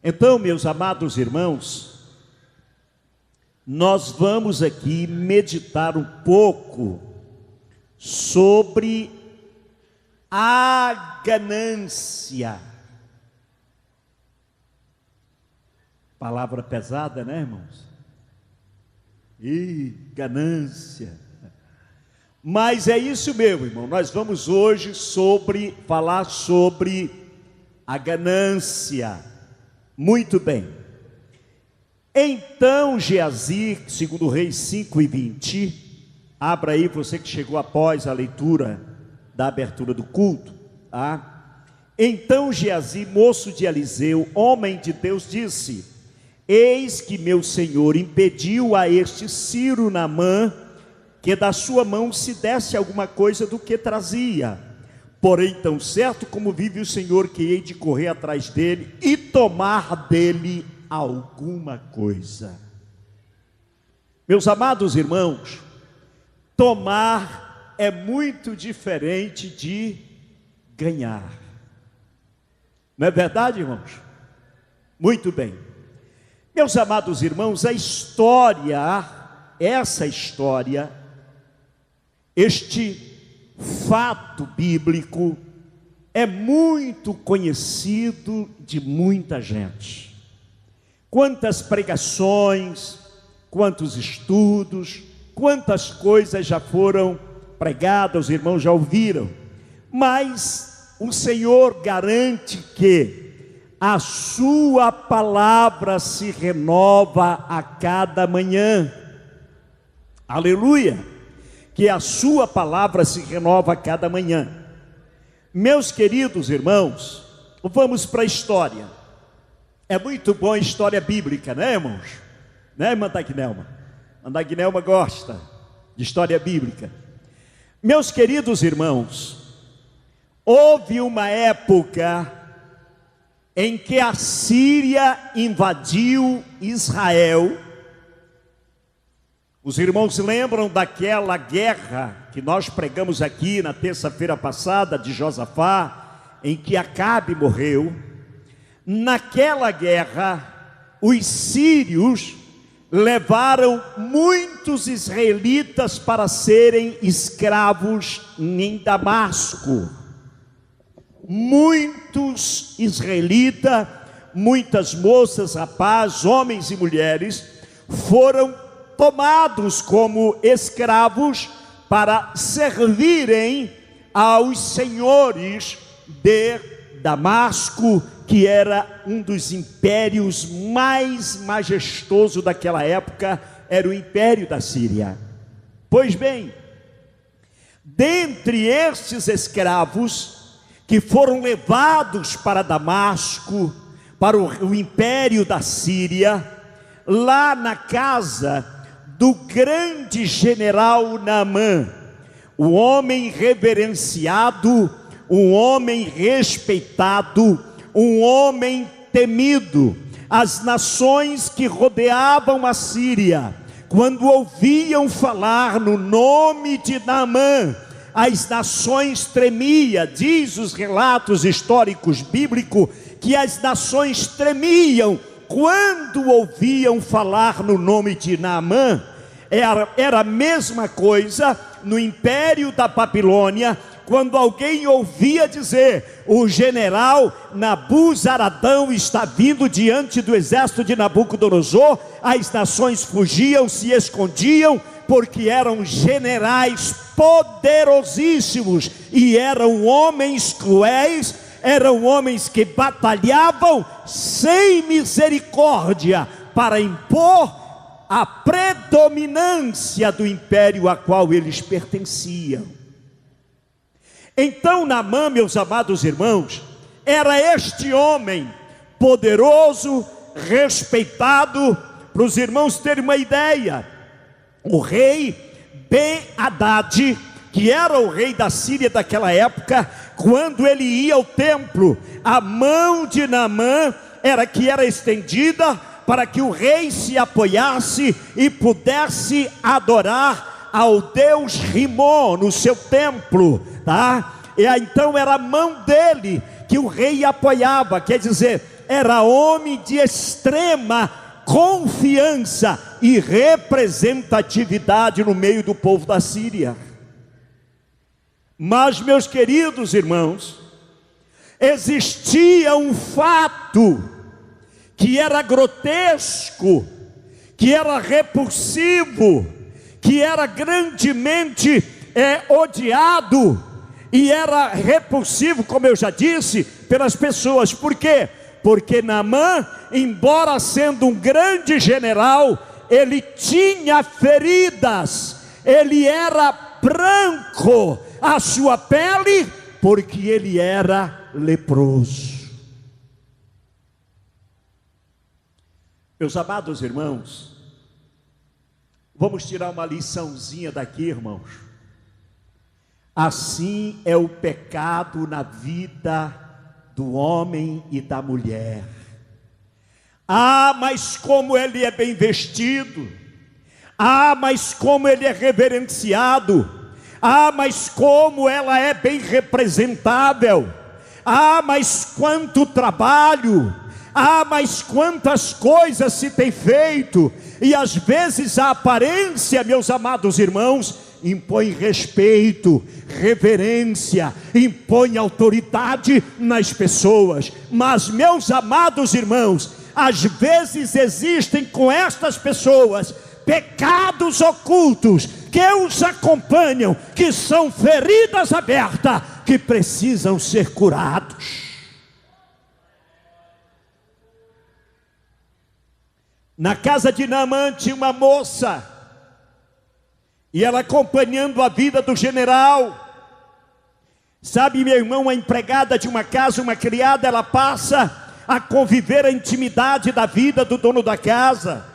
Então, meus amados irmãos, nós vamos aqui meditar um pouco sobre a ganância. Palavra pesada, né, irmãos? Ganância. Mas é isso mesmo, irmão. Nós vamos hoje falar sobre a ganância. Muito bem. Então Geazi, segundo Reis 5:20, abra aí, você que chegou após a leitura da abertura do culto, tá? Então Geazi, moço de Eliseu, homem de Deus, disse: eis que meu senhor impediu a este Ciro Naamã que da sua mão se desse alguma coisa do que trazia. Porém, tão certo como vive o Senhor, que hei de correr atrás dele e tomar dele alguma coisa. Meus amados irmãos, tomar é muito diferente de ganhar. Não é verdade, irmãos? Muito bem. Meus amados irmãos, essa história, este fato bíblico é muito conhecido de muita gente. Quantas pregações, quantos estudos, quantas coisas já foram pregadas, os irmãos já ouviram. Mas o Senhor garante que a sua palavra se renova a cada manhã. Aleluia! Que a sua palavra se renova a cada manhã. Meus queridos irmãos, vamos para a história. É muito bom a história bíblica, né, irmãos? Né, irmã Dagnelma? A Dagnelma gosta de história bíblica. Meus queridos irmãos, houve uma época em que a Síria invadiu Israel. Os irmãos lembram daquela guerra que nós pregamos aqui na terça-feira passada de Josafá, em que Acabe morreu. Naquela guerra, os sírios levaram muitos israelitas para serem escravos em Damasco. Muitos israelitas, muitas moças, rapazes, homens e mulheres foram tomados como escravos para servirem aos senhores de Damasco, que era um dos impérios mais majestosos daquela época, era o império da Síria. Pois bem, dentre estes escravos que foram levados para Damasco, para o império da Síria, lá na casa do grande general Naamã, um homem reverenciado, um homem respeitado, um homem temido. As nações que rodeavam a Síria, quando ouviam falar no nome de Naamã, as nações tremiam. Diz os relatos históricos bíblicos que as nações tremiam quando ouviam falar no nome de Naamã. Era a mesma coisa no império da Babilônia, quando alguém ouvia dizer: o general Nabuzaradão está vindo diante do exército de Nabucodonosor, as nações fugiam, se escondiam, porque eram generais poderosíssimos e eram homens cruéis, eram homens que batalhavam sem misericórdia para impor a predominância do império a qual eles pertenciam. Então Naamã, meus amados irmãos, era este homem poderoso, respeitado. Para os irmãos terem uma ideia, o rei Ben-Hadad, que era o rei da Síria daquela época, quando ele ia ao templo, a mão de Naamã era estendida para que o rei se apoiasse e pudesse adorar ao deus Rimon no seu templo, tá? E então era a mão dele que o rei apoiava, quer dizer, era homem de extrema confiança e representatividade no meio do povo da Síria. Mas, meus queridos irmãos, existia um fato que era grotesco, que era repulsivo, que era grandemente odiado, e era repulsivo, como eu já disse, pelas pessoas. Por quê? Porque Naamã, embora sendo um grande general, ele tinha feridas, ele era branco a sua pele, porque ele era leproso. Meus amados irmãos, vamos tirar uma liçãozinha daqui, irmãos. Assim é o pecado na vida do homem e da mulher. Ah, mas como ele é bem vestido. Ah, mas como ele é reverenciado. Ah, mas como ela é bem representável. Ah, mas quanto trabalho. Ah, mas quantas coisas se tem feito. E às vezes a aparência, meus amados irmãos, impõe respeito, reverência, impõe autoridade nas pessoas. Mas, meus amados irmãos, às vezes existem com estas pessoas pecados ocultos que os acompanham, que são feridas abertas, que precisam ser curados. Na casa de Naamã tinha uma moça, e ela acompanhando a vida do general. Sabe, meu irmão, a empregada de uma casa, uma criada, ela passa a conviver a intimidade da vida do dono da casa.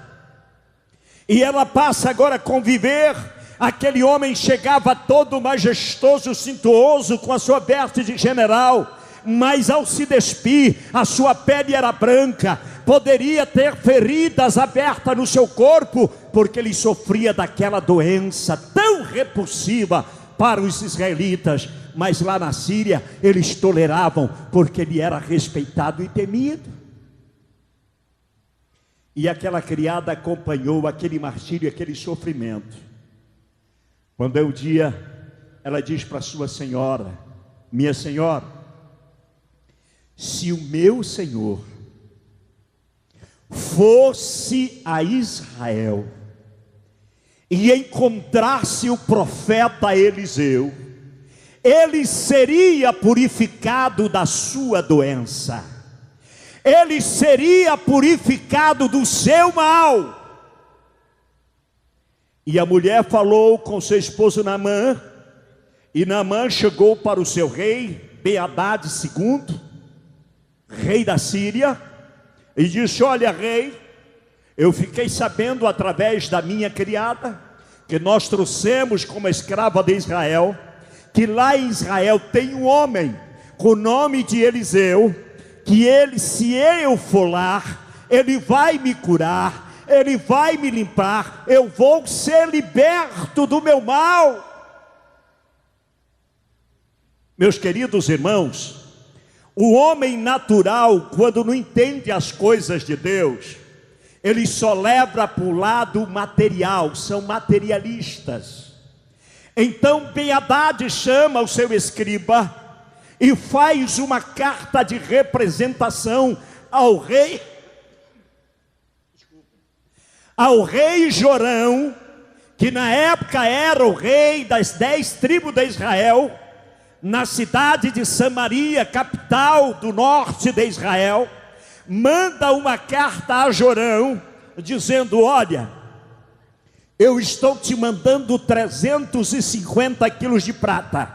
E ela passa agora a conviver. Aquele homem chegava todo majestoso, cintuoso, com a sua veste de general, mas ao se despir, a sua pele era branca. Poderia ter feridas abertas no seu corpo, porque ele sofria daquela doença tão repulsiva para os israelitas. Mas lá na Síria eles toleravam, porque ele era respeitado e temido. E aquela criada acompanhou aquele martírio, aquele sofrimento. Quando é o dia, ela diz para sua senhora: minha senhora, se o meu senhor fosse a Israel e encontrasse o profeta Eliseu, ele seria purificado da sua doença, ele seria purificado do seu mal. E a mulher falou com seu esposo Naamã, e Naamã chegou para o seu rei, Ben-Hadad II, rei da Síria, e disse: olha, rei, eu fiquei sabendo através da minha criada, que nós trouxemos como escrava de Israel, que lá em Israel tem um homem com o nome de Eliseu, que ele, se eu for lá, ele vai me curar, ele vai me limpar, eu vou ser liberto do meu mal. Meus queridos irmãos, o homem natural, quando não entende as coisas de Deus, ele só leva para o lado material, são materialistas. Então Ben-Hadad chama o seu escriba e faz uma carta de representação ao rei Jorão, que na época era o rei das 10 tribos de Israel, na cidade de Samaria, capital do norte de Israel. Manda uma carta a Jorão, dizendo: olha, eu estou te mandando 350 quilos de prata,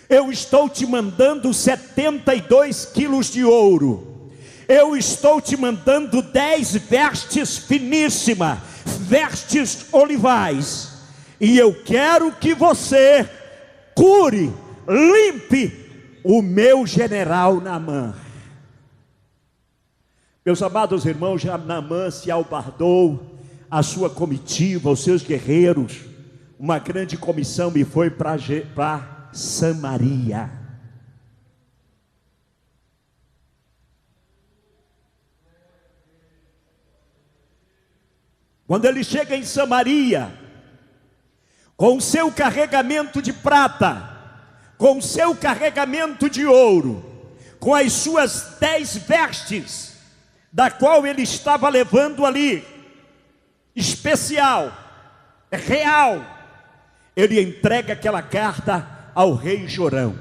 eu estou te mandando 72 quilos de ouro, eu estou te mandando 10 vestes finíssimas, vestes olivais, e eu quero que você cure, limpe o meu general Naamã. Meus amados irmãos, já Naamã se albardou, a sua comitiva, os seus guerreiros, uma grande comissão, e foi para Samaria. Quando ele chega em Samaria, com o seu carregamento de prata, com o seu carregamento de ouro, com as suas 10 vestes, da qual ele estava levando ali, especial, real, ele entrega aquela carta ao rei Jorão.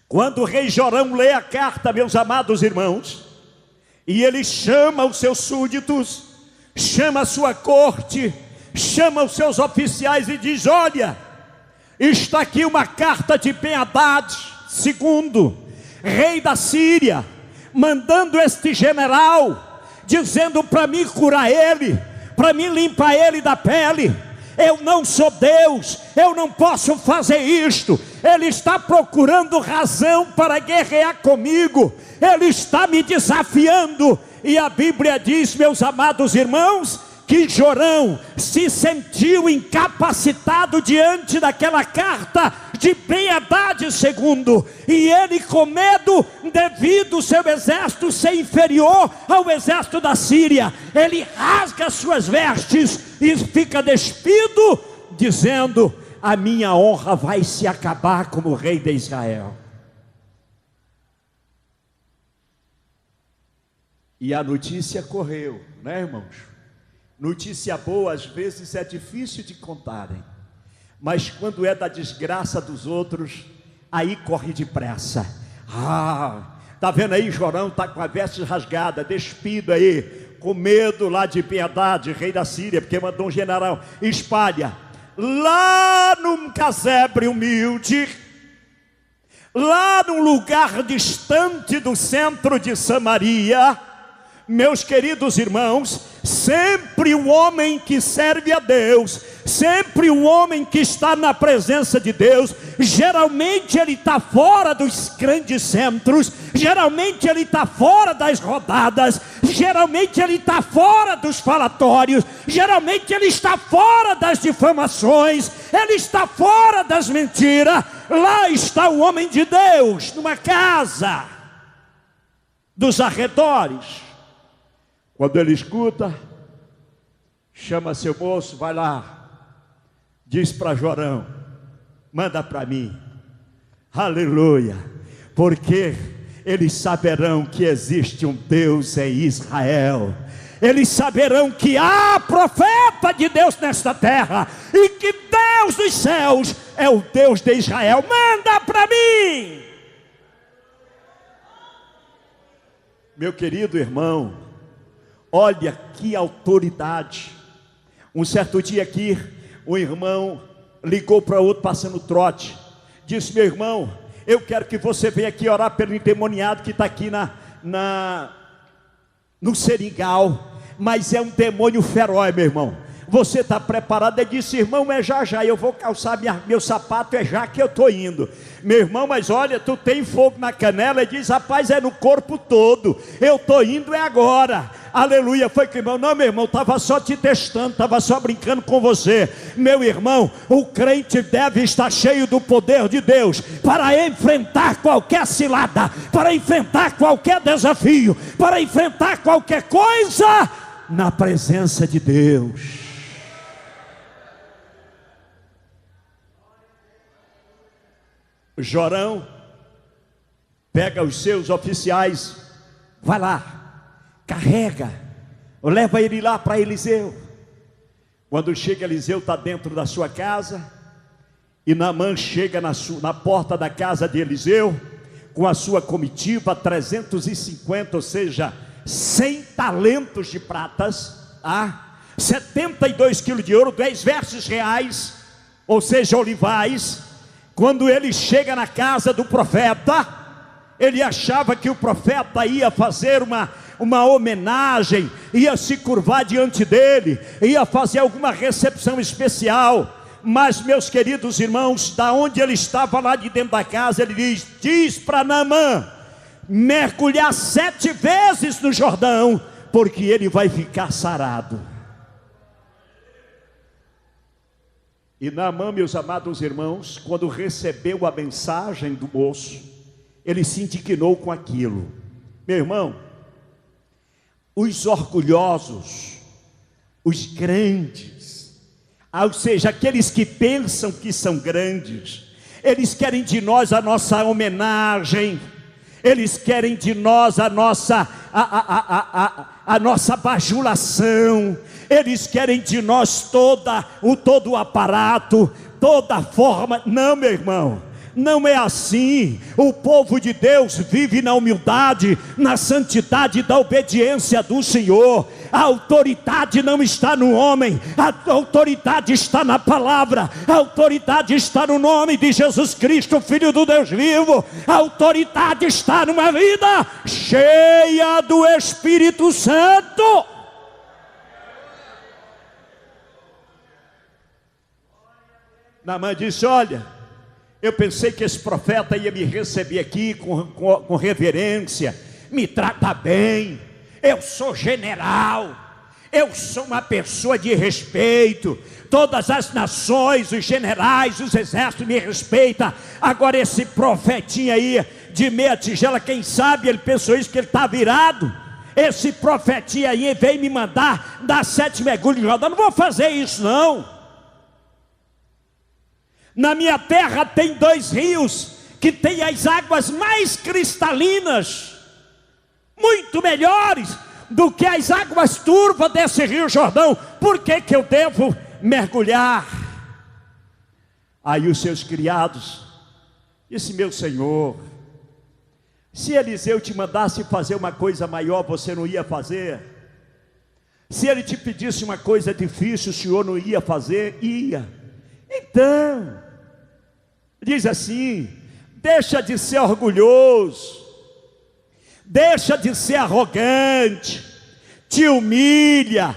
Quando o rei Jorão lê a carta, meus amados irmãos, e ele chama os seus súditos, chama a sua corte, chama os seus oficiais e diz: olha, está aqui uma carta de Ben-Hadad II, rei da Síria, mandando este general, dizendo para mim curar ele, para mim limpar ele da pele. Eu não sou Deus, eu não posso fazer isto. Ele está procurando razão para guerrear comigo, ele está me desafiando. E a Bíblia diz, meus amados irmãos, que Jorão se sentiu incapacitado diante daquela carta de Ben-Hadad II, e ele, com medo, devido ao seu exército ser inferior ao exército da Síria, ele rasga suas vestes e fica despido, dizendo: a minha honra vai se acabar como rei de Israel. E a notícia correu, né, irmãos? Notícia boa às vezes é difícil de contarem, mas quando é da desgraça dos outros, aí corre depressa. Tá vendo aí, Jorão está com a veste rasgada, despido aí, com medo lá de Ben-Hadad, rei da Síria, porque mandou um general: espalha lá num casebre humilde, lá num lugar distante do centro de Samaria. Meus queridos irmãos, sempre o homem que serve a Deus, sempre o homem que está na presença de Deus, geralmente ele está fora dos grandes centros, geralmente ele está fora das rodadas, geralmente ele está fora dos falatórios, geralmente ele está fora das difamações, ele está fora das mentiras. Lá está o homem de Deus, numa casa dos arredores. Quando ele escuta, chama seu moço, vai lá, diz para Jorão: manda para mim, aleluia, porque eles saberão que existe um Deus em Israel, eles saberão que há profeta de Deus nesta terra, e que Deus dos céus é o Deus de Israel. Manda para mim. Meu querido irmão, olha que autoridade. Um certo dia aqui, um irmão ligou para outro passando trote, disse: meu irmão, eu quero que você venha aqui orar pelo endemoniado que está aqui no seringal, mas é um demônio feroz, meu irmão. Você está preparado? Ele disse: irmão, é já já, eu vou calçar meu sapato, é já que eu estou indo. Meu irmão, mas olha, tu tem fogo na canela? Ele diz: rapaz, é no corpo todo, eu estou indo é agora. Aleluia. Foi que, irmão? Não, meu irmão, estava só te testando, estava só brincando com você. Meu irmão, o crente deve estar cheio do poder de Deus para enfrentar qualquer cilada, para enfrentar qualquer desafio, para enfrentar qualquer coisa na presença de Deus. Jorão pega os seus oficiais, vai lá, carrega, leva ele lá para Eliseu. Quando chega, Eliseu está dentro da sua casa, e Naamã chega na porta da casa de Eliseu, com a sua comitiva, 350, ou seja, 100 talentos de pratas, 72 quilos de ouro, 10 vestes reais, ou seja, olivais. Quando ele chega na casa do profeta, ele achava que o profeta ia fazer uma homenagem, ia se curvar diante dele, ia fazer alguma recepção especial. Mas, meus queridos irmãos, da onde ele estava lá de dentro da casa, ele diz para Naamã mergulhar 7 vezes no Jordão, porque ele vai ficar sarado. E Naamã, meus amados irmãos, quando recebeu a mensagem do moço, ele se indignou com aquilo. Meu irmão, os orgulhosos, os grandes, ou seja, aqueles que pensam que são grandes, eles querem de nós a nossa homenagem, eles querem de nós a nossa bajulação, eles querem de nós todo o aparato, toda a forma. Não, meu irmão, não é assim. O povo de Deus vive na humildade, na santidade da obediência do Senhor. A autoridade não está no homem, a autoridade está na palavra, a autoridade está no nome de Jesus Cristo, Filho do Deus vivo. A autoridade está numa vida cheia do Espírito Santo. Naamã disse: olha, eu pensei que esse profeta ia me receber aqui com reverência, me trata bem, eu sou general, eu sou uma pessoa de respeito, todas as nações, os generais, os exércitos me respeitam. Agora esse profetinho aí de meia tigela, quem sabe ele pensou isso, que ele está virado. Esse profetinho aí veio me mandar dar 7 mergulhos de Jordão. Não vou fazer isso não. Na minha terra tem 2 rios que têm as águas mais cristalinas, muito melhores do que as águas turvas desse rio Jordão. Por que que eu devo mergulhar? Aí os seus criados disse: meu senhor, se Eliseu te mandasse fazer uma coisa maior, você não ia fazer? Se ele te pedisse uma coisa difícil, o senhor não ia fazer? Ia. Então, diz assim: deixa de ser orgulhoso, deixa de ser arrogante, te humilha,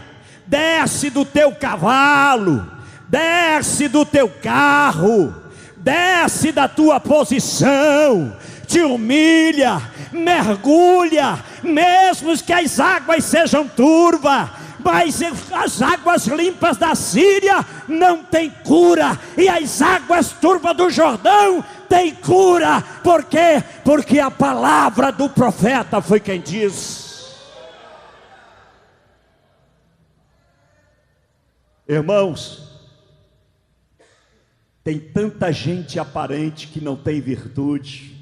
desce do teu cavalo, desce do teu carro, desce da tua posição, te humilha, mergulha, mesmo que as águas sejam turvas, mas as águas limpas da Síria não têm cura, e as águas turvas do Jordão têm cura. Por quê? Porque a palavra do profeta foi quem disse. Irmãos, tem tanta gente aparente que não tem virtude,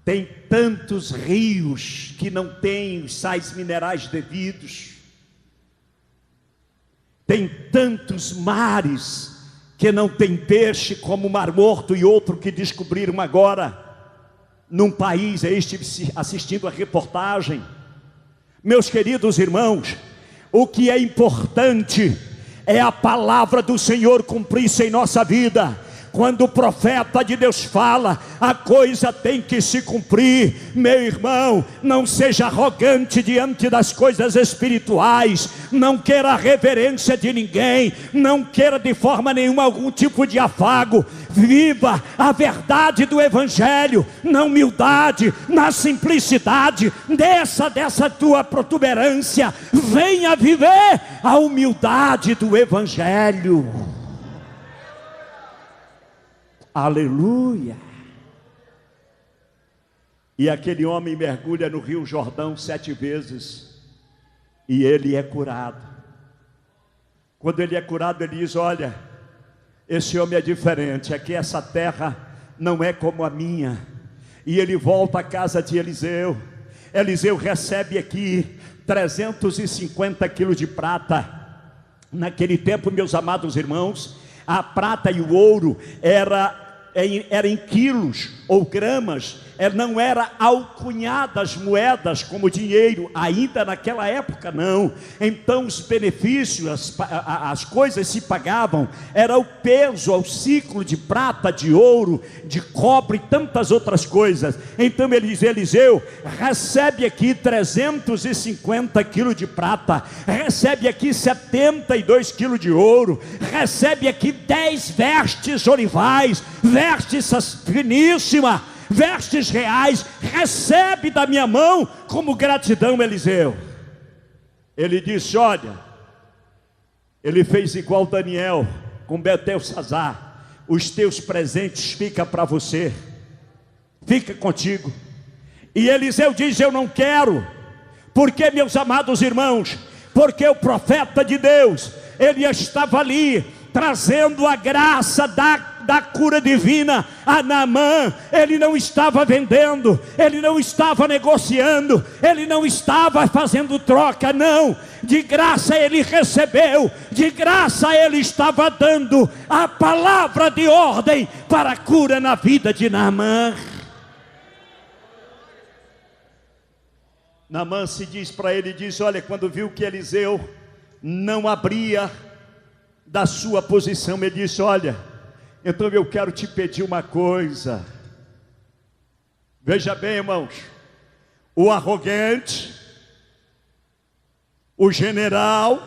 tem tantos rios que não têm os sais minerais devidos, tem tantos mares que não tem peixe, como o Mar Morto e outro que descobriram agora num país. Eu estive assistindo a reportagem. Meus queridos irmãos, o que é importante é a palavra do Senhor cumprir-se em nossa vida. Quando o profeta de Deus fala, a coisa tem que se cumprir. Meu irmão, não seja arrogante diante das coisas espirituais, não queira a reverência de ninguém, não queira de forma nenhuma algum tipo de afago. Viva a verdade do Evangelho, na humildade, na simplicidade. Dessa tua protuberância, venha viver a humildade do Evangelho. Aleluia. E aquele homem mergulha no rio Jordão 7 vezes e ele é curado. Quando ele é curado, ele diz: olha, esse homem é diferente, aqui essa terra não é como a minha. E ele volta à casa de Eliseu. Eliseu recebe aqui 350 quilos de prata. Naquele tempo, meus amados irmãos, a prata e o ouro era em quilos ou gramas, não era alcunhadas moedas como dinheiro, ainda naquela época não. Então os benefícios, as coisas se pagavam, era o peso, o ciclo de prata, de ouro, de cobre e tantas outras coisas. Então Eliseu recebe aqui 350 quilos de prata, recebe aqui 72 quilos de ouro, recebe aqui 10 vestes olivais, vestes finíssimas, vestes reais, recebe da minha mão como gratidão. Eliseu, ele disse: olha, ele fez igual Daniel com Beltesazar: os teus presentes ficam para você, fica contigo. E Eliseu diz: eu não quero, porque, meus amados irmãos, porque o profeta de Deus, ele estava ali, trazendo a graça da cura divina a Naamã. Ele não estava vendendo, ele não estava negociando, ele não estava fazendo troca, não. De graça ele recebeu, de graça ele estava dando a palavra de ordem para a cura na vida de Naamã. Naamã se diz para ele, diz: olha, quando viu que Eliseu não abria da sua posição, ele disse: olha, então eu quero te pedir uma coisa. Veja bem, irmãos, o arrogante, o general,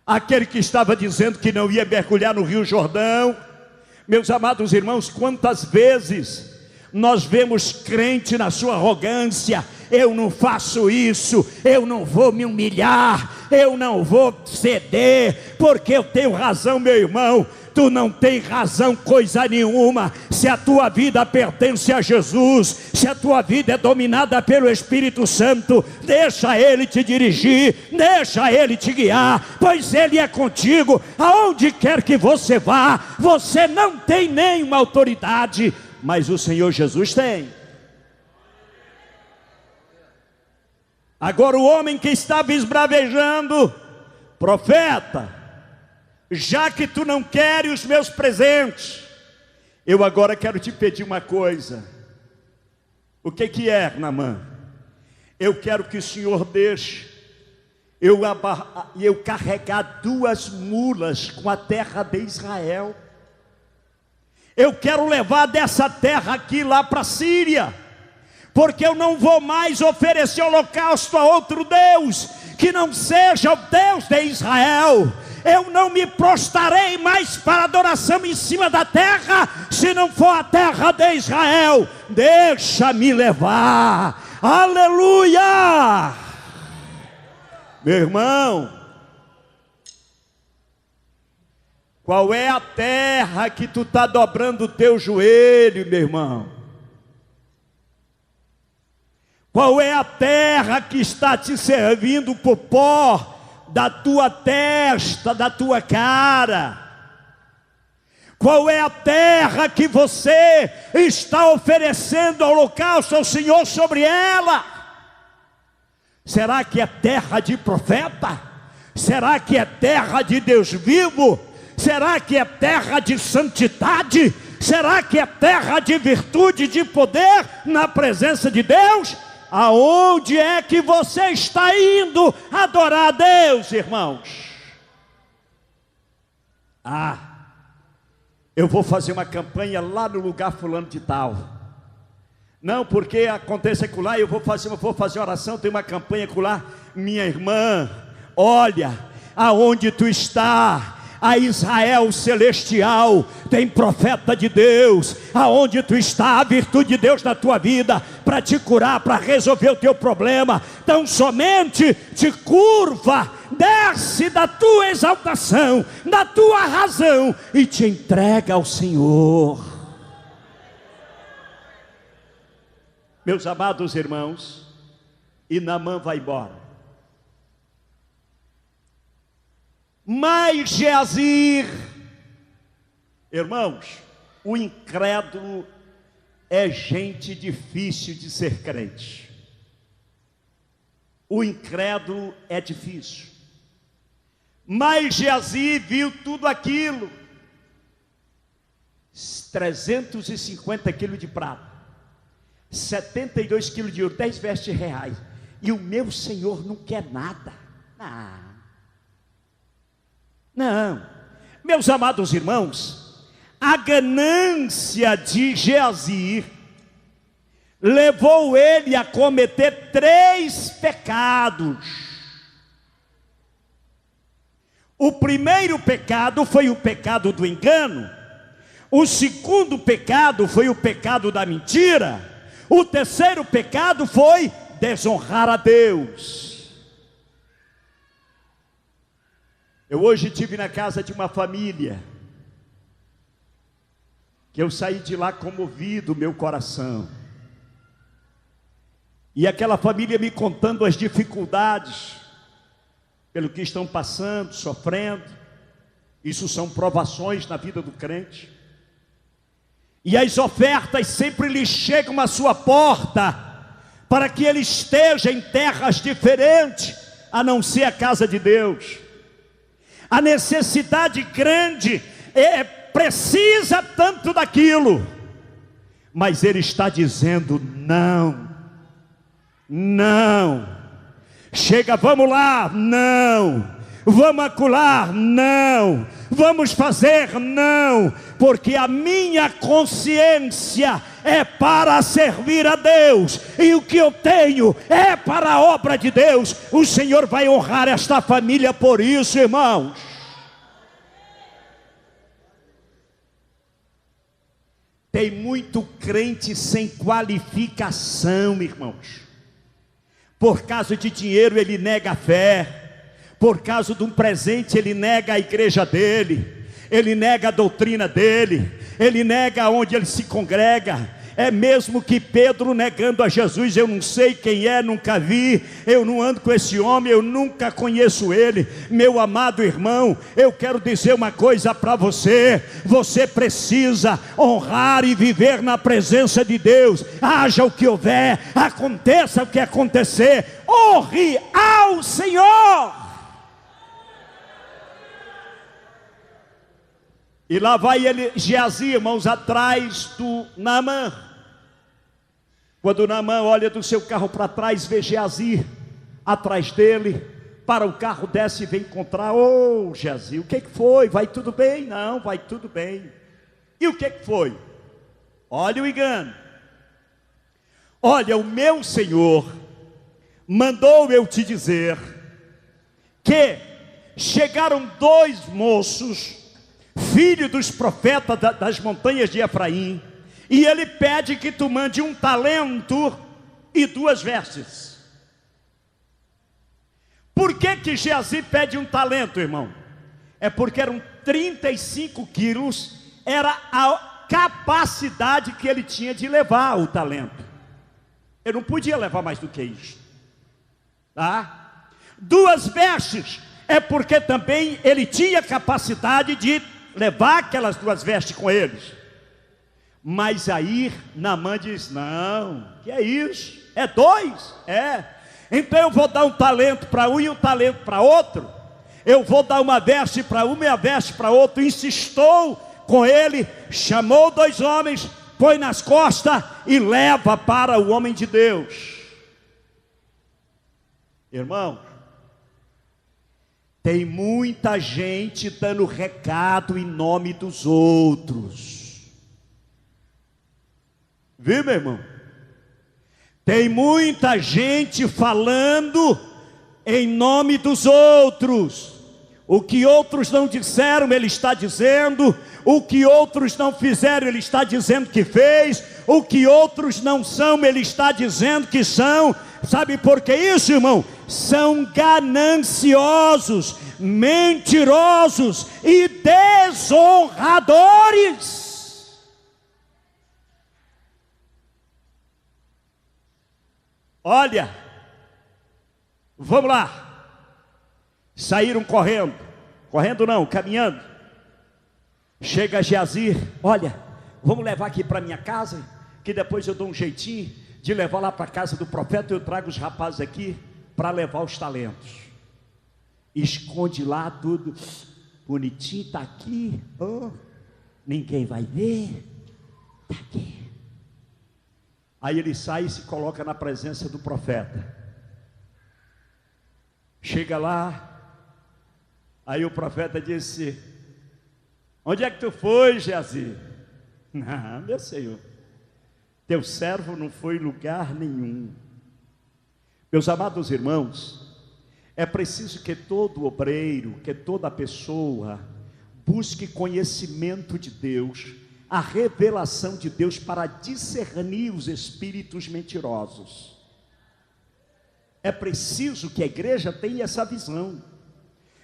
aquele que estava dizendo que não ia mergulhar no Rio Jordão. Meus amados irmãos, quantas vezes nós vemos crente na sua arrogância: eu não faço isso, eu não vou me humilhar, eu não vou ceder, porque eu tenho razão. Meu irmão, tu não tem razão coisa nenhuma. Se a tua vida pertence a Jesus, se a tua vida é dominada pelo Espírito Santo, deixa Ele te dirigir, deixa Ele te guiar, pois Ele é contigo. Aonde quer que você vá, você não tem nenhuma autoridade, mas o Senhor Jesus tem. Agora o homem que estava esbravejando: profeta, já que tu não queres os meus presentes, eu agora quero te pedir uma coisa. O que é, Naamã? Eu quero que o Senhor deixe eu carregar 2 mulas com a terra de Israel. Eu quero levar dessa terra aqui lá para a Síria, porque eu não vou mais oferecer holocausto a outro Deus que não seja o Deus de Israel. Eu não me prostrarei mais para adoração em cima da terra, se não for a terra de Israel. Deixa-me levar. Aleluia! Meu irmão, qual é a terra que tu está dobrando o teu joelho, meu irmão? Qual é a terra que está te servindo por pó da tua testa, da tua cara? Qual é a terra que você está oferecendo holocausto ao Senhor sobre ela? Será que é terra de profeta? Será que é terra de Deus vivo? Será que é terra de santidade? Será que é terra de virtude, de poder na presença de Deus? Aonde é que você está indo adorar a Deus, irmãos? Eu vou fazer uma campanha lá no lugar fulano de tal. Não, porque acontece que lá eu vou fazer oração, tem uma campanha com lá. Minha irmã, olha, aonde tu está, a Israel celestial, tem profeta de Deus. Aonde tu está, a virtude de Deus na tua vida, para te curar, para resolver o teu problema. Então somente te curva, desce da tua exaltação, da tua razão, e te entrega ao Senhor. Meus amados irmãos, e Naamã vai embora. Mas Geazir, irmãos, o incrédulo é gente difícil de ser crente. O incrédulo é difícil. Mas Geazir viu tudo aquilo: 350 quilos de prata, 72 quilos de ouro, 10 vestes reais, e o meu Senhor não quer nada. Não, meus amados irmãos, a ganância de Geazir levou ele a cometer 3 pecados. O primeiro pecado foi o pecado do engano. O segundo pecado foi o pecado da mentira. O terceiro pecado foi desonrar a Deus. Eu hoje estive na casa de uma família, que eu saí de lá comovido, meu coração. E aquela família me contando as dificuldades pelo que estão passando, sofrendo. Isso são provações na vida do crente. E as ofertas sempre lhe chegam à sua porta, para que ele esteja em terras diferentes, a não ser a casa de Deus. A necessidade grande precisa tanto daquilo, mas ele está dizendo não, não. Chega, vamos lá, não. Vamos acular, não. Vamos fazer, não. Porque a minha consciência é para servir a Deus, e o que eu tenho é para a obra de Deus. O Senhor vai honrar esta família por isso, irmãos. Tem muito crente sem qualificação, irmãos. Por causa de dinheiro ele nega a fé. Por causa de um presente ele nega a igreja dele. Ele nega a doutrina dele. Ele nega onde ele se congrega. É mesmo que Pedro negando a Jesus: eu não sei quem é, nunca vi, eu não ando com esse homem, eu nunca conheço ele. Meu amado irmão, eu quero dizer uma coisa para você: você precisa honrar e viver na presença de Deus. Haja o que houver, aconteça o que acontecer, honre ao Senhor. E lá vai ele, Geazi, irmãos, atrás do Naamã. Quando Naamã olha do seu carro para trás, vê Geazi atrás dele, para o carro, desce e vem encontrar. Ô Geazi, o que foi? Vai tudo bem? Não, vai tudo bem. E o que foi? Olha o engano. Olha, o meu Senhor mandou eu te dizer que chegaram 2 moços, filho dos profetas das montanhas de Efraim, e ele pede que tu mande 1 talento e 2 vestes. Por que Geazi pede 1 talento, irmão? É porque eram 35 quilos, era a capacidade que ele tinha de levar o talento. Ele não podia levar mais do que isso, tá? 2 vestes, é porque também ele tinha capacidade de levar aquelas 2 vestes com eles. Mas aí Naamã diz: não, que é isso? É 2? É. Então eu vou dar 1 talento para um e 1 talento para outro. Eu vou dar 1 veste para um e a veste para outro. Insistou com ele, chamou 2 homens, põe nas costas e leva para o homem de Deus. Irmão, tem muita gente dando recado em nome dos outros. Viu, meu irmão? Tem muita gente falando em nome dos outros. O que outros não disseram, ele está dizendo. O que outros não fizeram, ele está dizendo que fez. O que outros não são, ele está dizendo que são. Sabe por que isso, irmão? São gananciosos, mentirosos e desonradores. Olha, vamos lá. Saíram correndo. Correndo não, caminhando. Chega Geazi: olha, vamos levar aqui para minha casa, que depois eu dou um jeitinho de levar lá para a casa do profeta. Eu trago os rapazes aqui para levar os talentos. Esconde lá tudo bonitinho, está aqui, oh, ninguém vai ver, está aqui. Aí ele sai e se coloca na presença do profeta. Chega lá, aí o profeta disse: onde é que tu foi, Geazi? Não, meu senhor, teu servo não foi em lugar nenhum. Meus amados irmãos, é preciso que todo obreiro, que toda pessoa busque conhecimento de Deus, a revelação de Deus, para discernir os espíritos mentirosos. É preciso que a igreja tenha essa visão.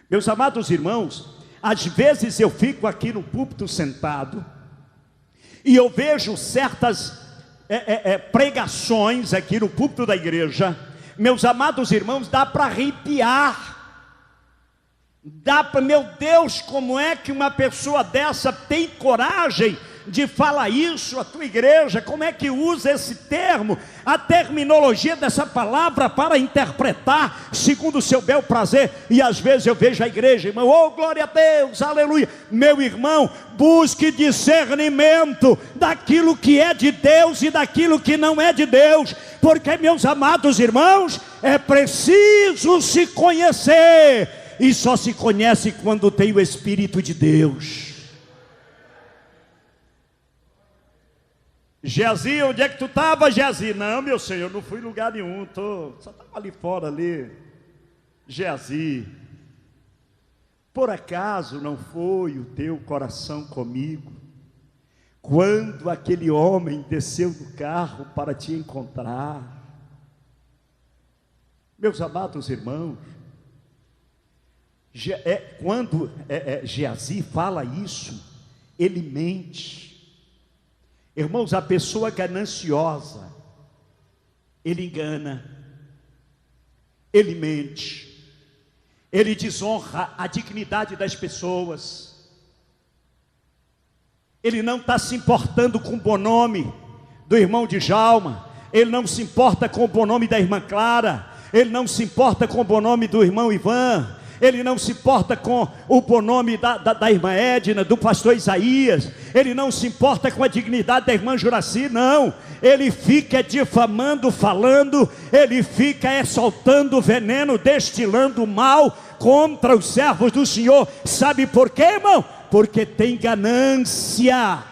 Meus amados irmãos, às vezes eu fico aqui no púlpito sentado e eu vejo certas pregações aqui no púlpito da igreja. Meus amados irmãos, dá para arrepiar. Dá para, meu Deus, como é que uma pessoa dessa tem coragem de falar isso? A tua igreja, como é que usa esse termo, a terminologia dessa palavra para interpretar segundo o seu bel prazer? E às vezes eu vejo a igreja, irmão, oh glória a Deus, aleluia. Meu irmão, busque discernimento daquilo que é de Deus e daquilo que não é de Deus, porque, meus amados irmãos, é preciso se conhecer. E só se conhece quando tem o Espírito de Deus. Geazi, onde é que tu estava, Geazi? Não, meu senhor, não fui em lugar nenhum, só estava ali fora, ali. Geazi, por acaso não foi o teu coração comigo, quando aquele homem desceu do carro para te encontrar? Meus amados irmãos, quando Geazi fala isso, ele mente. Irmãos, a pessoa gananciosa, ele engana, ele mente, ele desonra a dignidade das pessoas, ele não está se importando com o bom nome do irmão Djalma, ele não se importa com o bom nome da irmã Clara, ele não se importa com o bom nome do irmão Ivan, ele não se importa com o bom nome da irmã Edna, do pastor Isaías, ele não se importa com a dignidade da irmã Juraci, não. Ele fica difamando, falando, ele fica soltando veneno, destilando mal contra os servos do Senhor. Sabe por quê, irmão? Porque tem ganância.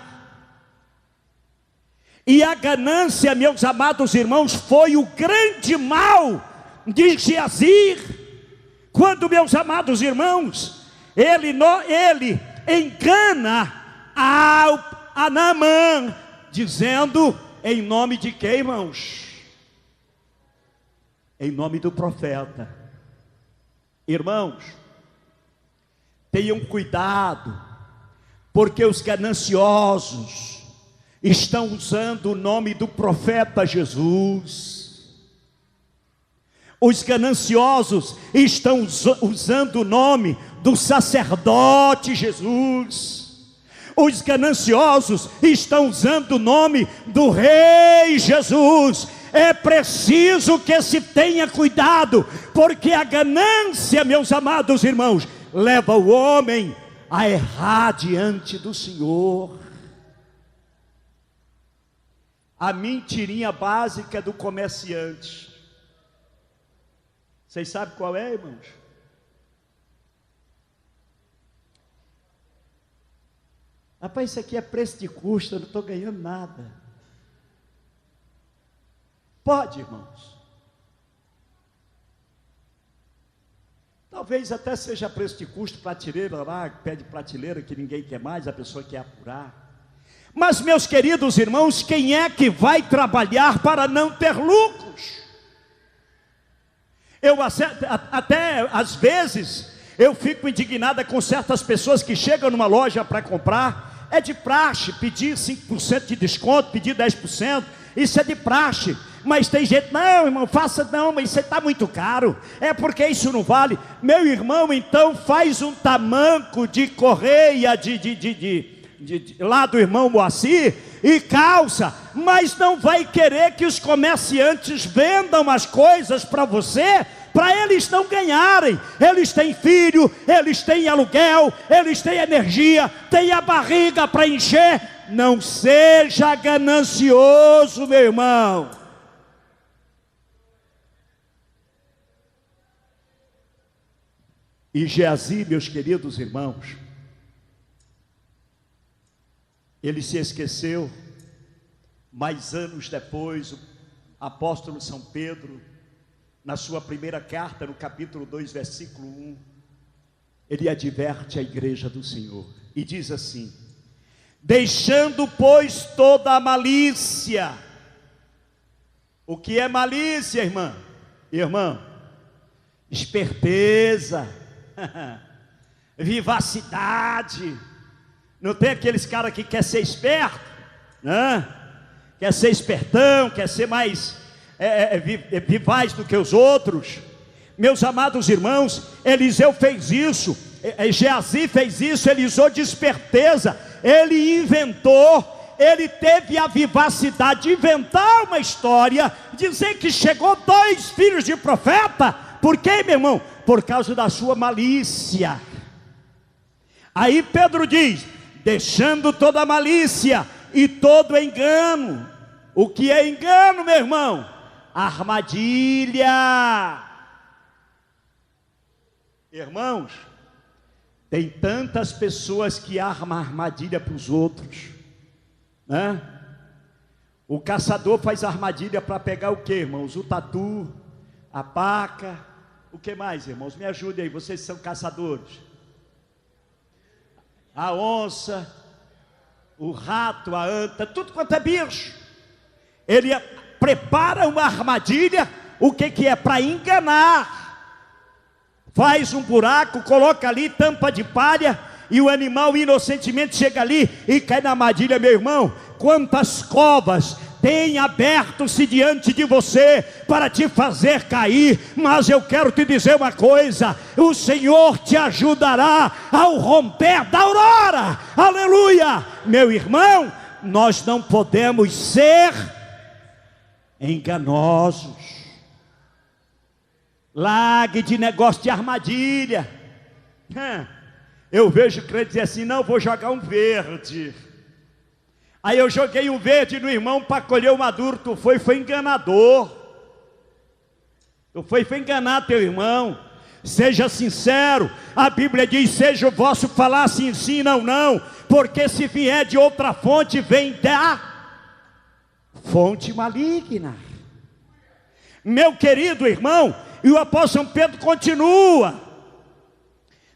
E a ganância, meus amados irmãos, foi o grande mal de Geazi. Quando, meus amados irmãos, ele engana a Naamã, dizendo, em nome de quem, irmãos? Em nome do profeta. Irmãos, tenham cuidado, porque os gananciosos estão usando o nome do profeta Jesus. Os gananciosos estão usando o nome do sacerdote Jesus. Os gananciosos estão usando o nome do rei Jesus. É preciso que se tenha cuidado, porque a ganância, meus amados irmãos, leva o homem a errar diante do Senhor. A mentirinha básica do comerciante. Vocês sabem qual é, irmãos? Rapaz, isso aqui é preço de custo, eu não estou ganhando nada. Pode, irmãos. Talvez até seja preço de custo, prateleira lá, pede prateleira que ninguém quer mais, a pessoa quer apurar. Mas, meus queridos irmãos, quem é que vai trabalhar para não ter lucros? Até às vezes eu fico indignada com certas pessoas que chegam numa loja para comprar. É de praxe pedir 5% de desconto, pedir 10%, isso é de praxe. Mas tem gente, não irmão, faça não, mas isso está muito caro, é porque isso não vale. Meu irmão, então faz um tamanco de correia lá do irmão Moacir e calça, mas não vai querer que os comerciantes vendam as coisas para você, para eles não ganharem. Eles têm filho, eles têm aluguel, eles têm energia, têm a barriga para encher. Não seja ganancioso, meu irmão. E Geazi, meus queridos irmãos, ele se esqueceu, mas anos depois, o apóstolo São Pedro, na sua primeira carta, no capítulo 2, versículo 1, ele adverte a igreja do Senhor, e diz assim: deixando, pois, toda a malícia. O que é malícia, irmã? Irmão, esperteza, vivacidade. Não tem aqueles caras que quer ser esperto, né? Quer ser espertão, quer ser mais vivaz do que os outros. Meus amados irmãos, Eliseu fez isso, Geazi fez isso, ele usou de esperteza, ele inventou, ele teve a vivacidade de inventar uma história, dizer que chegou 2 filhos de profeta. Por quê, meu irmão? Por causa da sua malícia. Aí Pedro diz, deixando toda a malícia e todo engano. O que é engano, meu irmão? Armadilha. Irmãos, tem tantas pessoas que armam armadilha para os outros, né? O caçador faz armadilha para pegar o que, irmãos? O tatu, a paca, o que mais, irmãos? Me ajudem aí, vocês são caçadores. A onça, o rato, a anta, tudo quanto é bicho. Ele prepara uma armadilha, o que é? Para enganar. Faz um buraco, coloca ali tampa de palha, e o animal inocentemente chega ali e cai na armadilha, meu irmão. Quantas covas tem aberto-se diante de você para te fazer cair, mas eu quero te dizer uma coisa: o Senhor te ajudará ao romper da aurora, aleluia. Meu irmão, nós não podemos ser enganosos. Largue de negócio de armadilha. Eu vejo crente dizer assim, não, vou jogar um verde. Aí eu joguei um verde no irmão para colher o maduro. Tu foi enganador. Tu foi enganar teu irmão. Seja sincero. A Bíblia diz, seja o vosso falar sim, sim, não, não. Porque se vier de outra fonte, vem da fonte maligna. Meu querido irmão, e o apóstolo Pedro continua,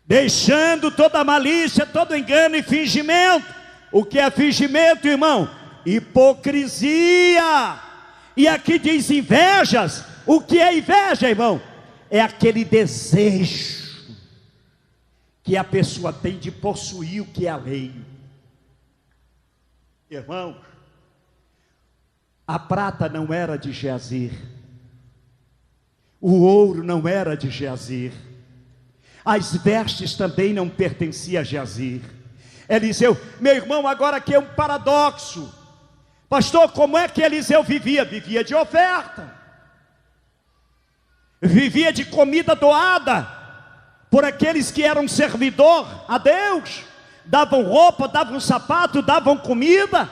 deixando toda malícia, todo engano e fingimento. O que é fingimento, irmão? Hipocrisia. E aqui diz invejas. O que é inveja, irmão? É aquele desejo que a pessoa tem de possuir o que é alheio. Irmão, a prata não era de Geazi, o ouro não era de Geazi, as vestes também não pertenciam a Geazi. Eliseu, meu irmão, agora aqui é um paradoxo. Pastor, como é que Eliseu vivia? Vivia de oferta, vivia de comida doada por aqueles que eram servidor a Deus. Davam roupa, davam sapato, davam comida.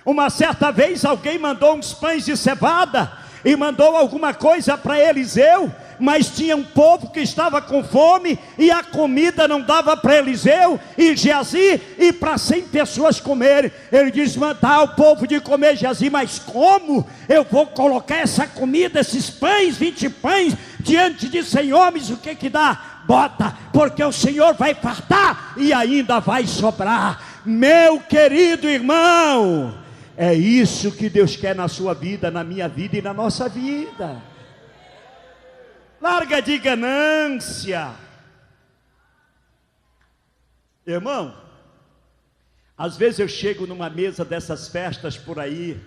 Uma certa vez alguém mandou uns pães de cevada e mandou alguma coisa para Eliseu, mas tinha um povo que estava com fome e a comida não dava para Eliseu e Geazi e para 100 pessoas comerem. Ele diz, mandar o povo de comer, Geazi, mas como eu vou colocar essa comida, esses pães, 20 pães diante de 100 homens? O que dá? Bota, porque o Senhor vai fartar e ainda vai sobrar. Meu querido irmão, é isso que Deus quer na sua vida, na minha vida e na nossa vida. Larga de ganância. Irmão, às vezes eu chego numa mesa dessas festas por aí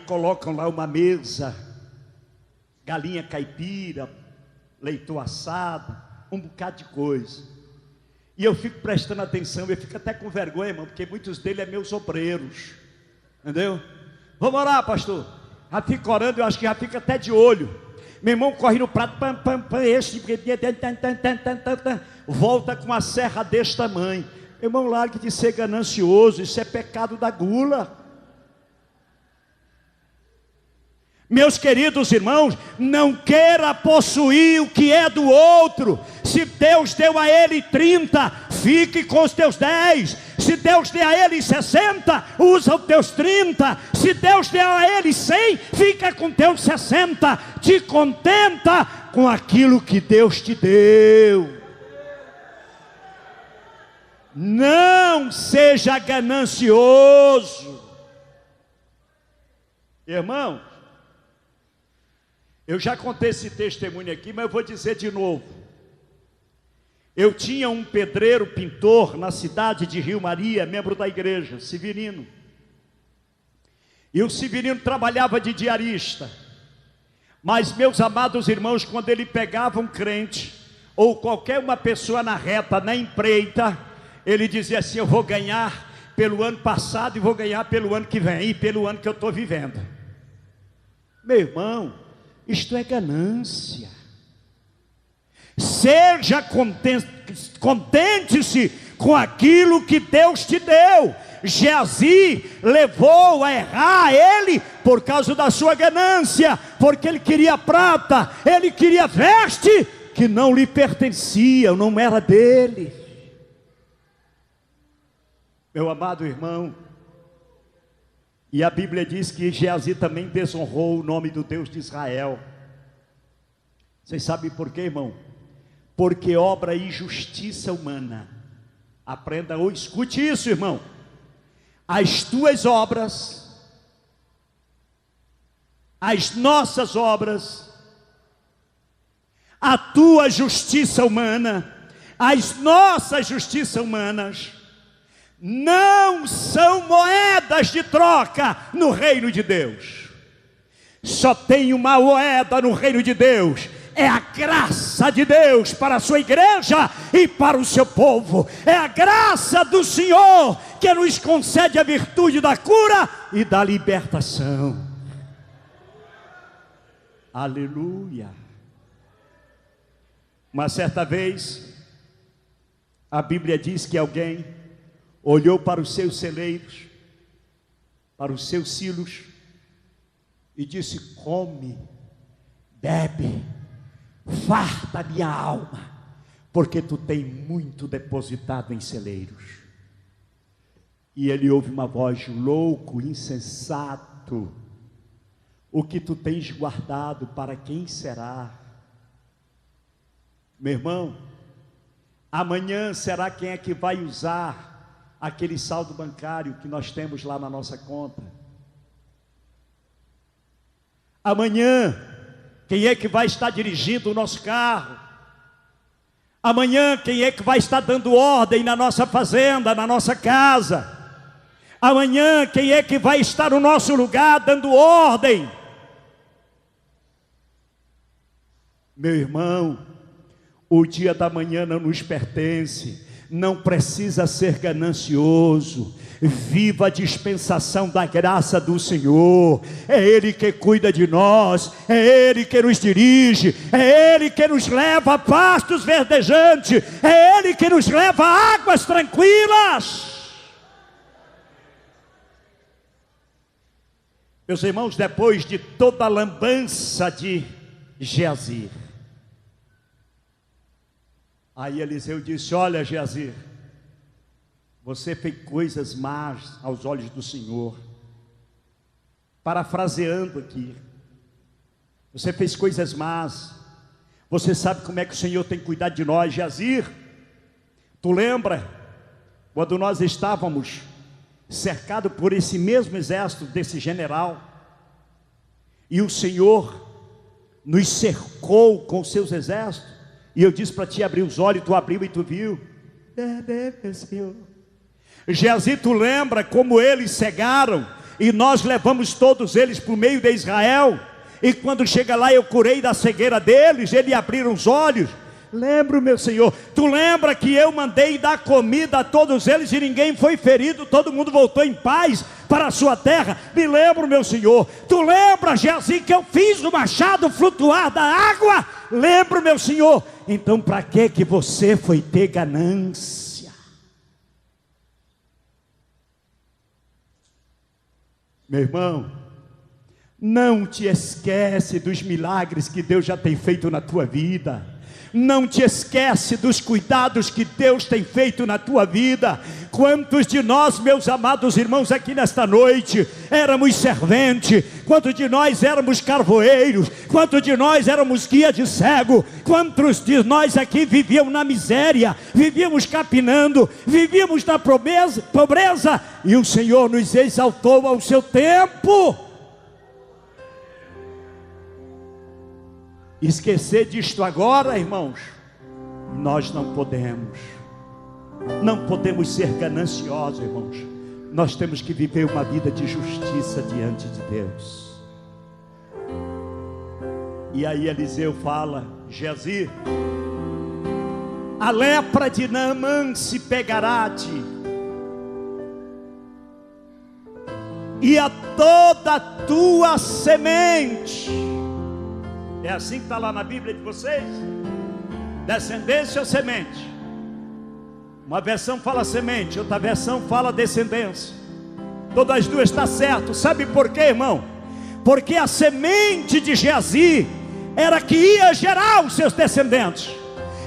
colocam lá uma mesa, galinha caipira, leitão assado, um bocado de coisa. E eu fico prestando atenção, eu fico até com vergonha, irmão, porque muitos deles são meus obreiros, entendeu? Vamos orar, pastor. Já fico orando, eu acho que já fica até de olho. Meu irmão corre no prato, volta com uma serra desse tamanho. Meu irmão, largue de ser ganancioso, isso é pecado da gula. Meus queridos irmãos, não queira possuir o que é do outro. Se Deus deu a ele 30, fique com os teus 10. Se Deus deu a ele 60, usa os teus 30. Se Deus deu a ele 100, fica com teus 60. Te contenta com aquilo que Deus te deu. Não seja ganancioso. Irmão, eu já contei esse testemunho aqui, mas eu vou dizer de novo. Eu tinha um pedreiro, pintor, na cidade de Rio Maria, membro da igreja, Severino. E o Severino trabalhava de diarista. Mas, meus amados irmãos, quando ele pegava um crente, ou qualquer uma pessoa na reta, na empreita, ele dizia assim: eu vou ganhar pelo ano passado e vou ganhar pelo ano que vem, e pelo ano que eu estou vivendo. Meu irmão, isto é ganância. Seja contente, contente-se com aquilo que Deus te deu. Geazi levou a errar ele por causa da sua ganância, porque ele queria prata, ele queria veste que não lhe pertencia, não era dele. Meu amado irmão, e a Bíblia diz que Geazi também desonrou o nome do Deus de Israel. Vocês sabem por quê, irmão? Porque obra injustiça humana. Aprenda ou escute isso, irmão. As tuas obras, as nossas obras, a tua justiça humana, as nossas justiças humanas, não são moedas de troca no reino de Deus. Só tem uma moeda no reino de Deus: é a graça de Deus para a sua igreja e para o seu povo. É a graça do Senhor que nos concede a virtude da cura e da libertação. Aleluia. Uma certa vez, a Bíblia diz que alguém olhou para os seus celeiros, para os seus silos, e disse: come, bebe, farta minha alma, porque tu tem muito depositado em celeiros. E ele ouve uma voz: louco, insensato, o que tu tens guardado, para quem será? Meu irmão, amanhã será quem é que vai usar aquele saldo bancário que nós temos lá na nossa conta? Amanhã, quem é que vai estar dirigindo o nosso carro? Amanhã, quem é que vai estar dando ordem na nossa fazenda, na nossa casa? Amanhã, quem é que vai estar no nosso lugar dando ordem? Meu irmão, o dia da manhã não nos pertence. Não precisa ser ganancioso. Viva a dispensação da graça do Senhor. É Ele que cuida de nós, é Ele que nos dirige, é Ele que nos leva a pastos verdejantes, é Ele que nos leva a águas tranquilas. Meus irmãos, depois de toda a lambança de Geazi, aí Eliseu disse: olha, Geazi, você fez coisas más aos olhos do Senhor. Parafraseando aqui, você fez coisas más. Você sabe como é que o Senhor tem cuidado de nós, Geazi? Tu lembra quando nós estávamos cercados por esse mesmo exército desse general, e o Senhor nos cercou com seus exércitos, e eu disse para ti abrir os olhos, tu abriu e tu viu? Meu Senhor. Geazi, tu lembra como eles cegaram, e nós levamos todos eles para o meio de Israel, e quando chega lá eu curei da cegueira deles, eles abriram os olhos? Lembro, meu Senhor. Tu lembra que eu mandei dar comida a todos eles e ninguém foi ferido, todo mundo voltou em paz para a sua terra? Me lembro, meu Senhor. Tu lembra, Geazi, que eu fiz o machado flutuar da água? Lembro, meu Senhor. Então para que você foi ter ganância? Meu irmão, não te esquece dos milagres que Deus já tem feito na tua vida. Não te esquece dos cuidados que Deus tem feito na tua vida. Quantos de nós, meus amados irmãos, aqui nesta noite, éramos serventes? Quantos de nós éramos carvoeiros? Quantos de nós éramos guia de cego? Quantos de nós aqui vivíamos na miséria? Vivíamos capinando, vivíamos na pobreza, e o Senhor nos exaltou ao seu tempo. Esquecer disto agora, irmãos, nós não podemos. Não podemos ser gananciosos, irmãos. Nós temos que viver uma vida de justiça diante de Deus. E aí Eliseu fala: Geazi, a lepra de Naamã se pegará a ti, e a toda a tua semente. É assim que está lá na Bíblia de vocês? Descendência ou semente? Uma versão fala semente, outra versão fala descendência. Todas as duas está certo. Sabe por quê, irmão? Porque a semente de Geazi era que ia gerar os seus descendentes.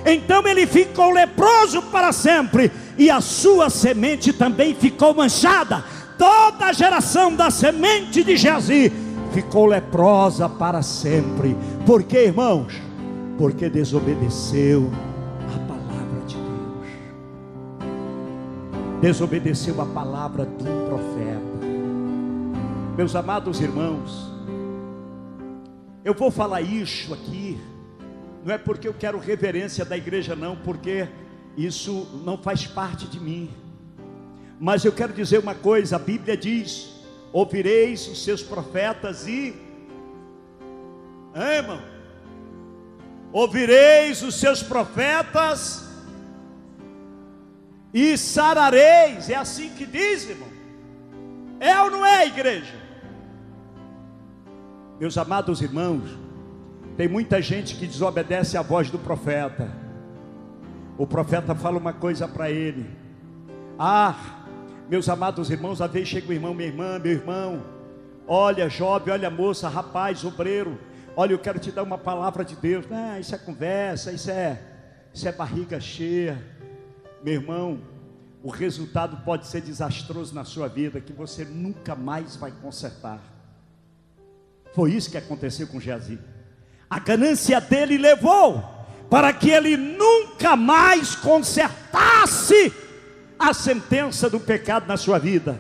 Então ele ficou leproso para sempre, e a sua semente também ficou manchada. Toda a geração da semente de Geazi ficou leprosa para sempre. Por quê, irmãos? Porque desobedeceu a palavra de Deus, desobedeceu a palavra do profeta. Meus amados irmãos, eu vou falar isso aqui, não é porque eu quero reverência da igreja, não, porque isso não faz parte de mim. Mas eu quero dizer uma coisa: a Bíblia diz: ouvireis os seus profetas e... irmão? Ouvireis os seus profetas e sarareis. É assim que diz, irmão? É ou não é, igreja? Meus amados irmãos, tem muita gente que desobedece à voz do profeta. O profeta fala uma coisa para ele. Meus amados irmãos, às vezes chega o irmão: minha irmã, meu irmão, olha jovem, olha moça, rapaz, obreiro, olha, eu quero te dar uma palavra de Deus. Isso é conversa, isso é barriga cheia. Meu irmão, o resultado pode ser desastroso na sua vida, que você nunca mais vai consertar. Foi isso que aconteceu com Geazi. A ganância dele levou para que ele nunca mais consertasse a sentença do pecado na sua vida.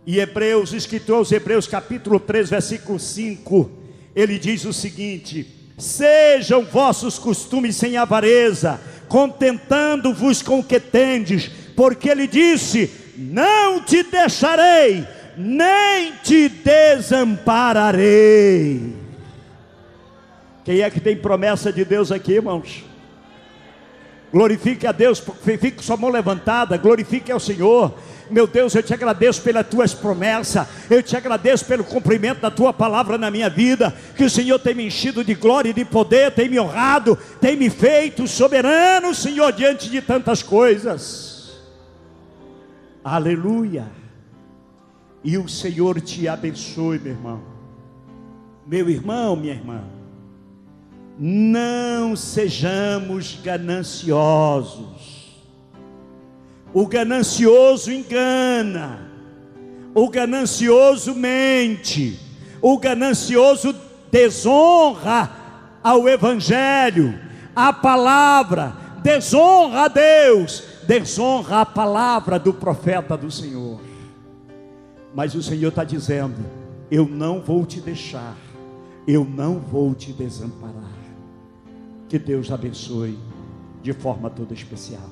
E Hebreus, escritor aos Hebreus capítulo 3 versículo 5, ele diz o seguinte: sejam vossos costumes sem avareza, contentando-vos com o que tendes, porque ele disse: não te deixarei, nem te desampararei. Quem é que tem promessa de Deus aqui, irmãos? Glorifique a Deus, fique com sua mão levantada, glorifique ao Senhor. Meu Deus, eu te agradeço pelas tuas promessas, eu te agradeço pelo cumprimento da tua palavra na minha vida, que o Senhor tem me enchido de glória e de poder, tem me honrado, tem me feito soberano, Senhor, diante de tantas coisas. Aleluia. E o Senhor te abençoe, meu irmão. Meu irmão, minha irmã, não sejamos gananciosos. O ganancioso engana, o ganancioso mente, o ganancioso desonra ao Evangelho, a palavra, desonra a Deus, desonra a palavra do profeta do Senhor. Mas o Senhor está dizendo: eu não vou te deixar, eu não vou te desamparar. Que Deus abençoe de forma toda especial.